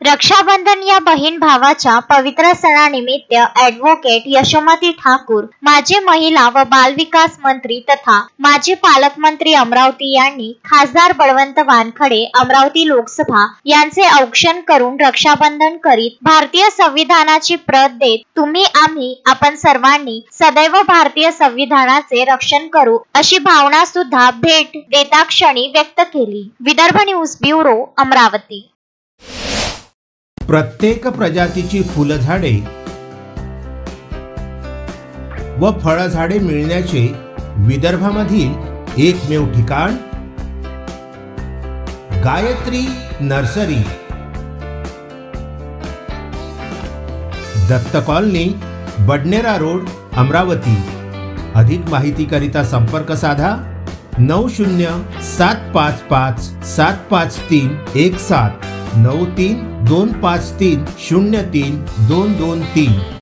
रक्षाबंधन या बहीण भावाच्या पवित्र सणानिमित्त ॲडव्होकेट यशोमती ठाकूर, माजी महिला व बालविकास मंत्री तथा माजी पालकमंत्री अमरावती यांनी खासदार बळवंत वानखडे अमरावती लोकसभा यांचे औक्षण करून रक्षाबंधन करीत भारतीय संविधानाची प्रत देत तुम्ही आम्ही आपण सर्वांनी सदैव भारतीय संविधानाचे रक्षण करू अशी भावना सुद्धा भेट देताक्षणी व्यक्त केली। Vidarbha news bureau Amravati. प्रत्येक प्रजातीची फुलझाडे व फळझाडे मिळण्याचे विदर्भामधील एकमेव ठिकाण Gayatri nursery, Datta colony, Badnera road, Amravati. अधिक माहितीकरिता संपर्क साधा 9075575317 9325303223।